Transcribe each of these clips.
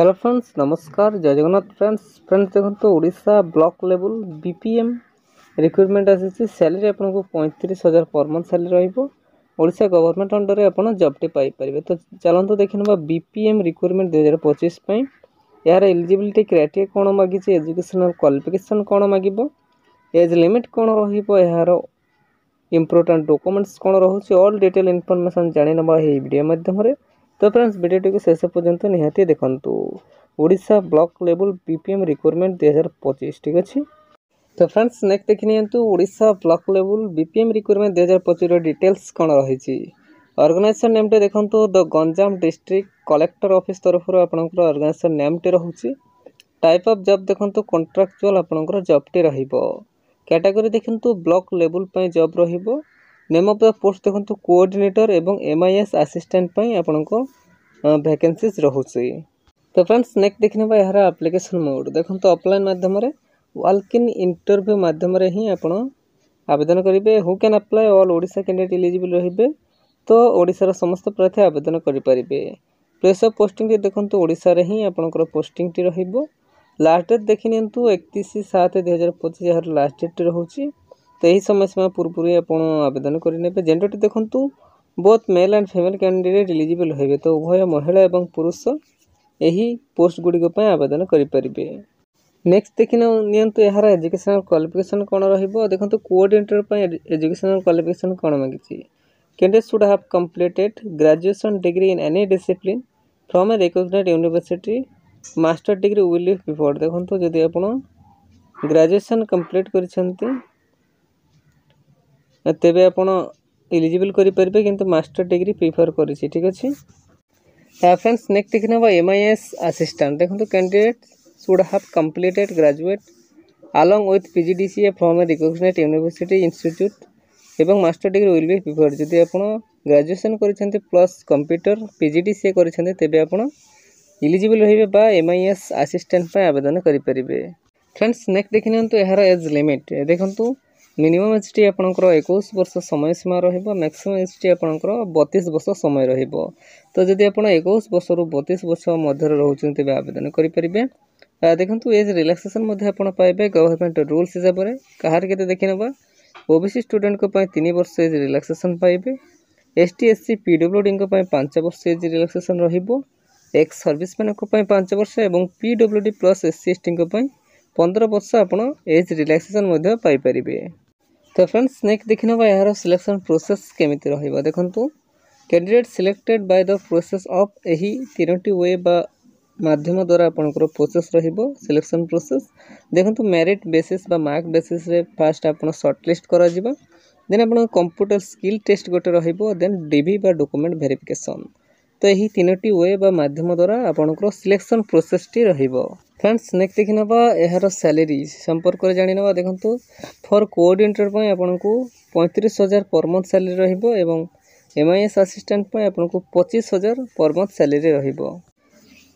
Hello friends नमस्कार जय Jagannath friends देखो Odisha block level BPM recruitment आसी सैलरी आपको 35,000 per month salary रोशा government under में आप जॉबटे पाइपर। तो चलते देखा बीपीएम रिक्रुटमेंट 2025 यार एलिजिबिलिटी क्राइटेरिया कौन मागी एजुकेशनल क्वालिफिकेशन कौन मागिब एज लिमिट कौन यार इम्पोर्टेंट डॉक्यूमेंट्स कौन रोचे ऑल डिटेल इनफॉरमेशन जानी ना वीडियो माध्यम। तो फ्रेंड्स वीडियो को शेष पर्यंत निहाती देखंतु Odisha block level BPM recruitment 2025 ठीक अच्छे। तो फ्रेंड्स नेक्स्ट देखी नियंतु Odisha block level BPM recruitment 2025 details कौन रही ऑर्गेनाइजेशन नेम टे देखंतु the Ganjam district collector office तरफ आपनकर ऑर्गेनाइजेशन नेम टे रहउची। टाइप ऑफ जॉब देखंतु कॉन्ट्रैक्चुअल आपनकर जॉब टे रहिबो। कैटेगरी देखंतु ब्लॉक लेवल पय जॉब रहिबो। नेम ऑफ द पोस्ट देखंतु कोऑर्डिनेटर एवं एमआईएस असिस्टेंट पय आपनको वैकेंसीज रहुची। तो फ्रेंड्स नेक्स्ट देखनेबा यार एप्लिकेशन मोड देखंतु ऑफलाइन माध्यम रे वॉक इन इंटरव्यू माध्यम रे ही आपण आवेदन करिवे। Who can apply all Odisha candidate eligible रहिबे। तो ओडिशा रा समस्त प्रार्थी आवेदन करि परिबे। प्लेस ऑफ पोस्टिंग देखंतु ओडिशा रे ही आपनकर पोस्टिंग टी रहिबो। लास्ट डेट देखिनियंतु 31/7/2025 यार लास्ट डेट रहउची। तो यही समय सीमा पूर्व आपण आवेदन करिनेबे। जेंडर देखंतु both male and female candidate eligible होइबे। तो उभय महिला एवं पुरुष यही पोस्ट गुडी को आवेदन करि परिबे। नेक्स्ट देखिन नियंतु यार एजुकेशनल क्वालिफिकेशन कौन रहिबो। देखंतु कोऑर्डिनेटर पय एजुकेशनल क्वालिफिकेशन कौन मागिछि। Candidate should have completed graduation degree in any discipline from a recognised university master degree will be preferred. देखंतु जदि आपण ग्रेजुएशन कंप्लीट करिसंती तेबे आपण एलिजिबल करि परिबे किंतु मास्टर डिग्री प्रिफर करिछि ठीक अछि। फ्रेंड्स नेक्स्ट देखिनबा एमआईएस असिस्टेंट देखंतु candidate should have completed graduate along with PGDCA from a recognised university institute एवं master degree will be preferred. जदि आपण ग्रेजुएशन करिसंती प्लस कंप्यूटर पीजीडीसीए करिसंती तेबे आपण एलिजिबल रहिबे बा एमआईएस असिस्टेंट पे आवेदन करि परिबे। फ्रेंड्स नेक्स्ट देखिनंतु यार एज लिमिट देखंतु मिनिमम एज टी आपनकर 21 वर्ष समय सीमा रहिबो। मैक्सिमम एज टी आपनकर 32 वर्ष समय रहिबो। तो जदि आपण 21 वर्ष रु 32 वर्ष मध्य रहउछन तेबे आवेदन करि परिबे। देखंतु एज रिलैक्सेशन मध्ये आपण पाइबे गवर्नमेंट रूल्स हिसाब रे कहार केते देखिनबा ओबीसी स्टूडेंट को पय 3 वर्ष एज रिलैक्सेशन पाइबे। एसटी एससी पीडब्ल्यूडी को पय 5 वर्ष एज रिलैक्सेशन रहिबो। एक्स सर्विसमैन को पय 5 वर्ष एवं पीडब्ल्यूडी प्लस एससी एसटी को पय 15 वर्ष आपण एज रिलैक्सेशन मध्ये पाइ परिबे। तो फ्रेंड्स नेक्स्ट देखिनबा यार सिलेक्शन प्रोसेस केमिति रहिबो। देखंतु candidate selected by the process of एही तीनोटी वे बा माध्यम द्वारा आपनकर प्रोसेस रहिबो। सिलेक्शन प्रोसेस देखंतु मेरिट बेसिस बा मार्क बेसिस रे फर्स्ट आपण शॉर्ट लिस्ट करा जिवो। देन आपण कंप्यूटर स्किल टेस्ट गोटे रहिबो। देन डीवी बा डॉक्यूमेंट वेरिफिकेशन। तो यही तीनोटी वे बा माध्यम द्वारा आपनकर सिलेक्शन प्रोसेस टी रहिबो। फ्रेंड्स नेक्स्ट देखिनबा यार सैलरी संपर्क रे जानि नबा। देखंतु फॉर कोऑर्डिनेटर पय आपनको 35,000 पर मंथ सैलरी रहिबो एवं एमआईएस असिस्टेंट पय आपनको 25,000 पर मंथ सैलरी रहिबो।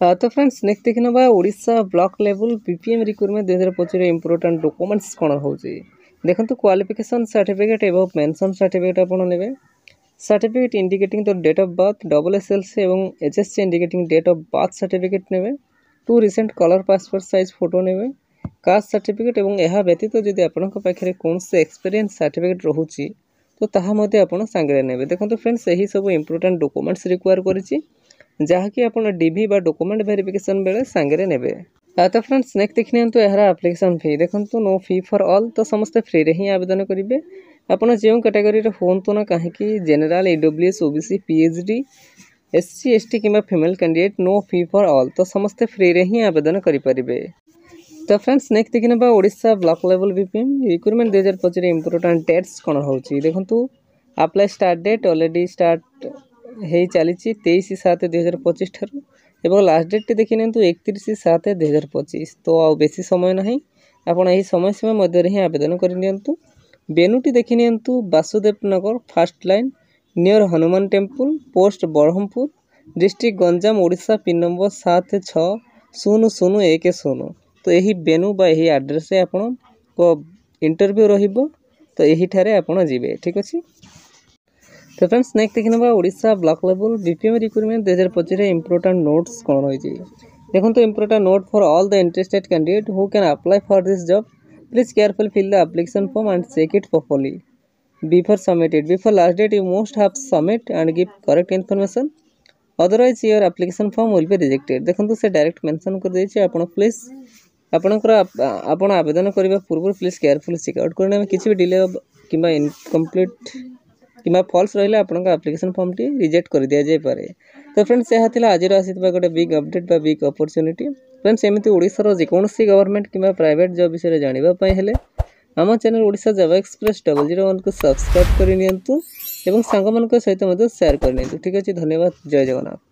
तो फ्रेंड्स नेक्स्ट देखिनबा Odisha block level BPM recruitment 2025 रे इंपोर्टेंट डॉक्यूमेंट्स कोन होउची। देखंतु क्वालिफिकेशन सर्टिफिकेट एवं मेंशन सर्टिफिकेट आपण नेबे। Certificate indicating the date of birth double SLC एवं HSC indicating date of birth certificate नेबे। 2 recent colour passport size photo नेबे। कास्ट सर्टिफिकेट एवं यह व्यतीत जदि आपनक पाखरे कोन से एक्सपीरियंस सर्टिफिकेट रहउची तो ताहा मध्ये आपण संगे नेबे। देखंतु फ्रेंड्स एही सब इंपोर्टेंट डॉक्यूमेंट्स रिक्वायर करिछि जहा कि आपण डीवी बा डॉक्यूमेंट वेरिफिकेशन बेले संगे नेबे। तो फ्रेंड्स नेक्स्ट देखिनियंतु एहरा एप्लीकेशन फी देखंतु नो फी फॉर ऑल। तो समस्त फ्री रे ही आवेदन करिवे। आपण जेउ कैटेगरी रे होंतु ना काहे कि general EWS OBC PhD SC ST किंबा female candidate no fee for all. तो समस्त फ्री रे ही आवेदन करि परिबे। तो फ्रेंड्स नेक्स्ट देखिनबा Odisha block level BPM recruitment 2025 important dates कोन होउची। देखंतु apply start date already start हेई चलीची 23/7/2025 थारु एवं लास्ट डेट टी देखिनंतु 31/7/2025। तो आ बेसी समय नाही आपण एही समय सीमा मध्य रे ही आवेदन करि नियंतु। बेनुटी देखिनियंतु Vasudev Nagar first line near Hanuman temple post Berhampur district Ganjam Odisha pin number 760010। तो यही बेनु बा यही एड्रेस रे आपण को इंटरव्यू रहिबो। तो यही ठारे आपण जिवे ठीक अछि। तो फ्रेंड्स नेक्स्ट देखिनबा Odisha block level BPM recruitment 2025 रे इंपोर्टेंट नोट्स कोन होइछि। देखो important note for all the interested candidate who can apply for this job please carefully fill the application form and check it properly before submitted before last date you must have submit and give correct information otherwise your application form will be rejected. देखो से direct mention कर देछि आपण please आपणकर आपण आवेदन करबा पूर्व प्लीज केयरफुली चेकआउट करने किसी भी डिले किंबा इनकम्प्लीट किंबा फॉल्स रहिला आपनका एप्लीकेशन फॉर्म टी रिजेक्ट कर दिया जाय पारे। तो फ्रेंड्स यह थिला आज आसीतबा गोटे बिग अपडेट बा बिग अपॉर्चुनिटी। फ्रेंड्स एमिति ओडिसा रो जे कोनोसी गवर्नमेंट किंबा प्राइवेट जॉब विषय जानिबा पय हेले आम चैनल ओडिसा जॉब एक्सप्रेस 001 को सब्सक्राइब कर नियंतु एवं सांग मन को सहित मते शेयर कर नियंतु। ठीक अछि, धन्यवाद, जय जगन्नाथ।